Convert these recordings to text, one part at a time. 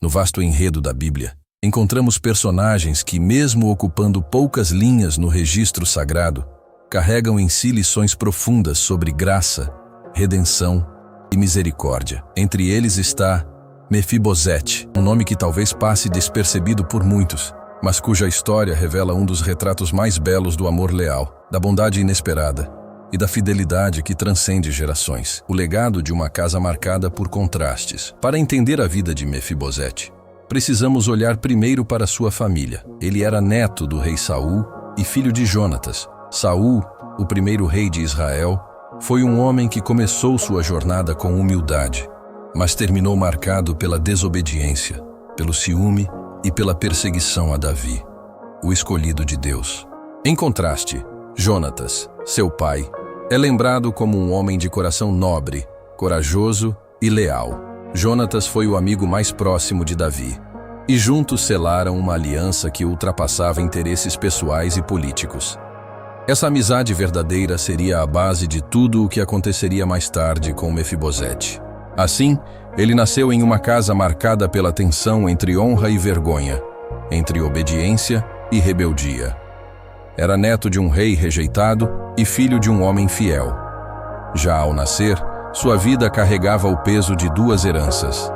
No vasto enredo da Bíblia, encontramos personagens que, mesmo ocupando poucas linhas no registro sagrado, carregam em si lições profundas sobre graça, redenção e misericórdia. Entre eles está Mefibosete, um nome que talvez passe despercebido por muitos, mas cuja história revela um dos retratos mais belos do amor leal, da bondade inesperada e da fidelidade que transcende gerações. O legado de uma casa marcada por contrastes. Para entender a vida de Mefibosete, precisamos olhar primeiro para sua família. Ele era neto do rei Saul e filho de Jonatas. Saul, o primeiro rei de Israel, foi um homem que começou sua jornada com humildade, mas terminou marcado pela desobediência, pelo ciúme e pela perseguição a Davi, o escolhido de Deus. Em contraste, Jonatas, seu pai, é lembrado como um homem de coração nobre, corajoso e leal. Jonatas foi o amigo mais próximo de Davi, e juntos selaram uma aliança que ultrapassava interesses pessoais e políticos. Essa amizade verdadeira seria a base de tudo o que aconteceria mais tarde com Mefibosete. Assim, ele nasceu em uma casa marcada pela tensão entre honra e vergonha, entre obediência e rebeldia. Era neto de um rei rejeitado e filho de um homem fiel. Já ao nascer, sua vida carregava o peso de duas heranças.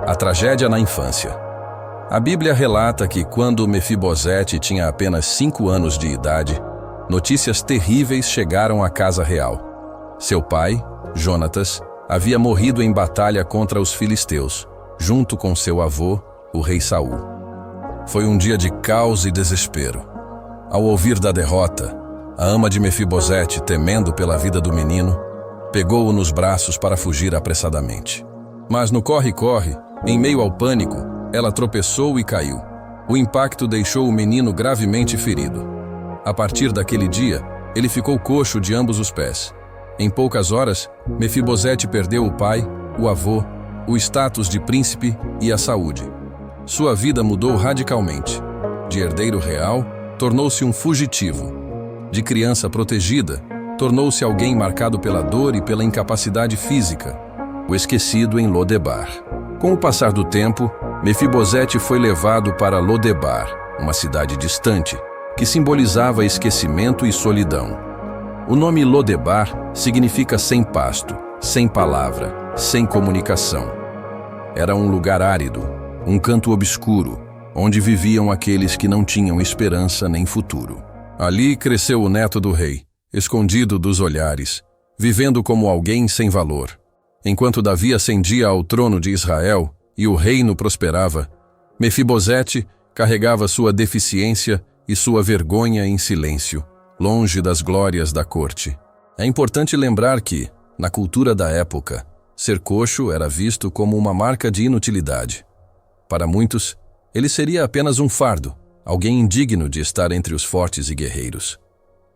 A tragédia na infância. A Bíblia relata que quando Mefibosete tinha apenas 5 anos de idade, notícias terríveis chegaram à casa real. Seu pai, Jonatas, havia morrido em batalha contra os filisteus, junto com seu avô, o rei Saul. Foi um dia de caos e desespero. Ao ouvir da derrota, a ama de Mefibosete, temendo pela vida do menino, pegou-o nos braços para fugir apressadamente. Mas no corre-corre, em meio ao pânico, ela tropeçou e caiu. O impacto deixou o menino gravemente ferido. A partir daquele dia, ele ficou coxo de ambos os pés. Em poucas horas, Mefibosete perdeu o pai, o avô, o status de príncipe e a saúde. Sua vida mudou radicalmente. De herdeiro real, tornou-se um fugitivo. De criança protegida, tornou-se alguém marcado pela dor e pela incapacidade física, o esquecido em Lodebar. Com o passar do tempo, Mefibosete foi levado para Lodebar, uma cidade distante, que simbolizava esquecimento e solidão. O nome Lodebar significa sem pasto, sem palavra, sem comunicação. Era um lugar árido, um canto obscuro, onde viviam aqueles que não tinham esperança nem futuro. Ali cresceu o neto do rei, escondido dos olhares, vivendo como alguém sem valor. Enquanto Davi ascendia ao trono de Israel e o reino prosperava, Mefibosete carregava sua deficiência e sua vergonha em silêncio, longe das glórias da corte. É importante lembrar que, na cultura da época, ser coxo era visto como uma marca de inutilidade. Para muitos, ele seria apenas um fardo, alguém indigno de estar entre os fortes e guerreiros.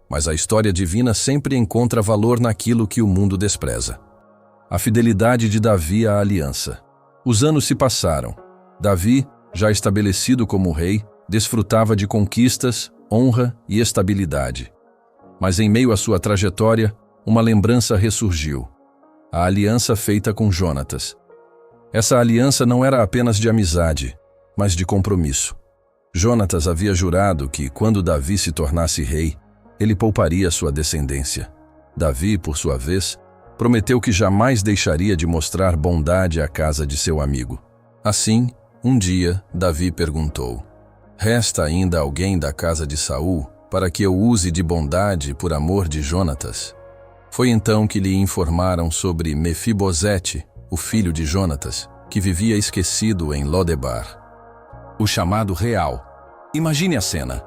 Mas a história divina sempre encontra valor naquilo que o mundo despreza. A fidelidade de Davi à aliança. Os anos se passaram. Davi, já estabelecido como rei, desfrutava de conquistas, honra e estabilidade. Mas em meio à sua trajetória, uma lembrança ressurgiu. A aliança feita com Jonatas. Essa aliança não era apenas de amizade, mas de compromisso. Jonatas havia jurado que, quando Davi se tornasse rei, ele pouparia sua descendência. Davi, por sua vez, prometeu que jamais deixaria de mostrar bondade à casa de seu amigo. Assim, um dia, Davi perguntou: "Resta ainda alguém da casa de Saul para que eu use de bondade por amor de Jonatas?" Foi então que lhe informaram sobre Mefibosete, o filho de Jonatas, que vivia esquecido em Lodebar. O chamado real. Imagine a cena.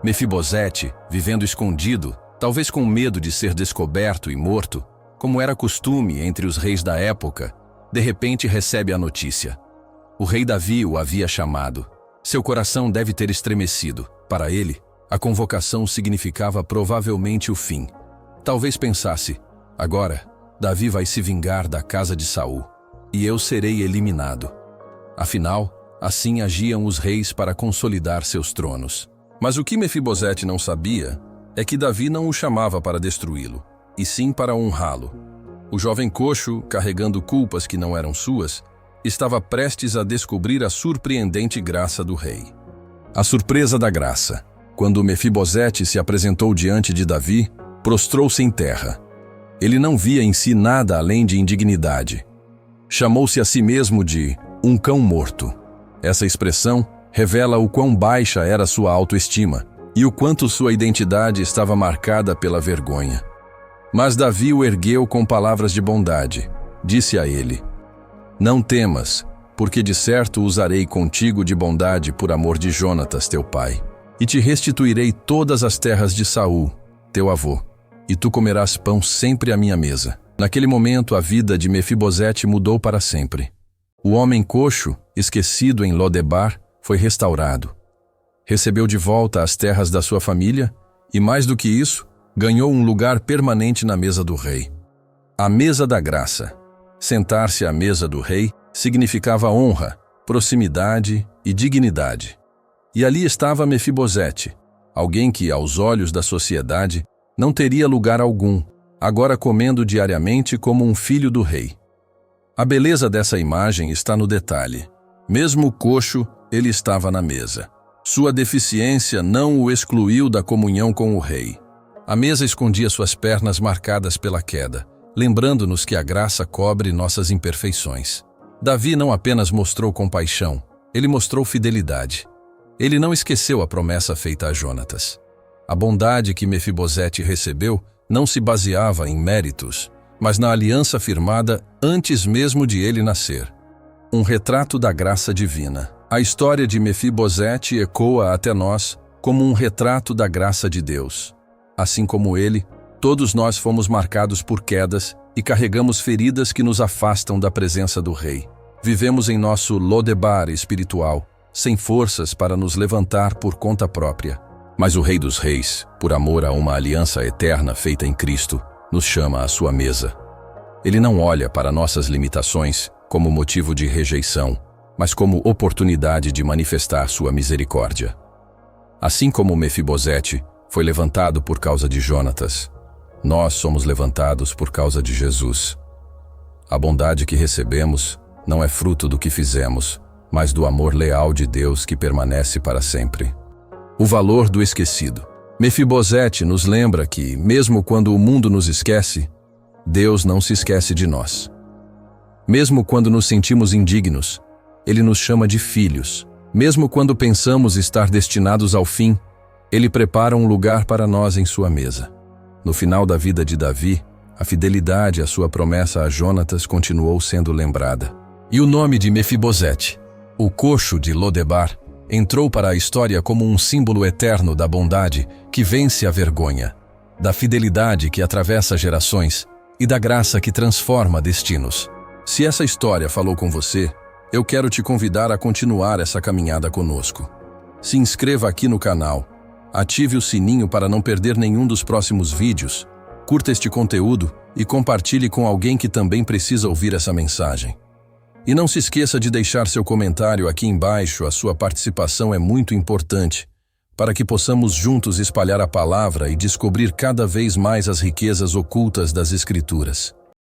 Mefibosete, vivendo escondido, talvez com medo de ser descoberto e morto, como era costume entre os reis da época, de repente recebe a notícia. O rei Davi o havia chamado. Seu coração deve ter estremecido. Para ele, a convocação significava provavelmente o fim. Talvez pensasse: agora, Davi vai se vingar da casa de Saul, e eu serei eliminado. Afinal, assim agiam os reis para consolidar seus tronos. Mas o que Mefibosete não sabia é que Davi não o chamava para destruí-lo, e sim para honrá-lo. O jovem coxo, carregando culpas que não eram suas, estava prestes a descobrir a surpreendente graça do rei. A surpresa da graça. Quando Mefibosete se apresentou diante de Davi, prostrou-se em terra. Ele não via em si nada além de indignidade. Chamou-se a si mesmo de um cão morto. Essa expressão revela o quão baixa era sua autoestima e o quanto sua identidade estava marcada pela vergonha. Mas Davi o ergueu com palavras de bondade. Disse a ele: não temas, porque de certo usarei contigo de bondade por amor de Jonatas, teu pai, e te restituirei todas as terras de Saul, teu avô, e tu comerás pão sempre à minha mesa. Naquele momento a vida de Mefibosete mudou para sempre. O homem coxo, esquecido em Lodebar, foi restaurado. Recebeu de volta as terras da sua família e, mais do que isso, ganhou um lugar permanente na mesa do rei. A mesa da graça. Sentar-se à mesa do rei significava honra, proximidade e dignidade. E ali estava Mefibosete, alguém que, aos olhos da sociedade, não teria lugar algum, agora comendo diariamente como um filho do rei. A beleza dessa imagem está no detalhe. Mesmo coxo, ele estava na mesa. Sua deficiência não o excluiu da comunhão com o rei. A mesa escondia suas pernas marcadas pela queda, lembrando-nos que a graça cobre nossas imperfeições. Davi não apenas mostrou compaixão, ele mostrou fidelidade. Ele não esqueceu a promessa feita a Jonatas. A bondade que Mefibosete recebeu não se baseava em méritos, mas na aliança firmada antes mesmo de ele nascer. Um retrato da graça divina. A história de Mefibosete ecoa até nós como um retrato da graça de Deus. Assim como ele, todos nós fomos marcados por quedas e carregamos feridas que nos afastam da presença do Rei. Vivemos em nosso Lodebar espiritual, sem forças para nos levantar por conta própria. Mas o Rei dos Reis, por amor a uma aliança eterna feita em Cristo, nos chama à sua mesa. Ele não olha para nossas limitações como motivo de rejeição, mas como oportunidade de manifestar sua misericórdia. Assim como Mefibosete foi levantado por causa de Jonatas, nós somos levantados por causa de Jesus. A bondade que recebemos não é fruto do que fizemos, mas do amor leal de Deus que permanece para sempre. O valor do esquecido. Mefibosete nos lembra que, mesmo quando o mundo nos esquece, Deus não se esquece de nós. Mesmo quando nos sentimos indignos, Ele nos chama de filhos. Mesmo quando pensamos estar destinados ao fim, Ele prepara um lugar para nós em sua mesa. No final da vida de Davi, a fidelidade à sua promessa a Jonatas continuou sendo lembrada. E o nome de Mefibosete, o coxo de Lodebar, entrou para a história como um símbolo eterno da bondade que vence a vergonha, da fidelidade que atravessa gerações e da graça que transforma destinos. Se essa história falou com você, eu quero te convidar a continuar essa caminhada conosco. Se inscreva aqui no canal, ative o sininho para não perder nenhum dos próximos vídeos, curta este conteúdo e compartilhe com alguém que também precisa ouvir essa mensagem. E não se esqueça de deixar seu comentário aqui embaixo, a sua participação é muito importante, para que possamos juntos espalhar a palavra e descobrir cada vez mais as riquezas ocultas das Escrituras.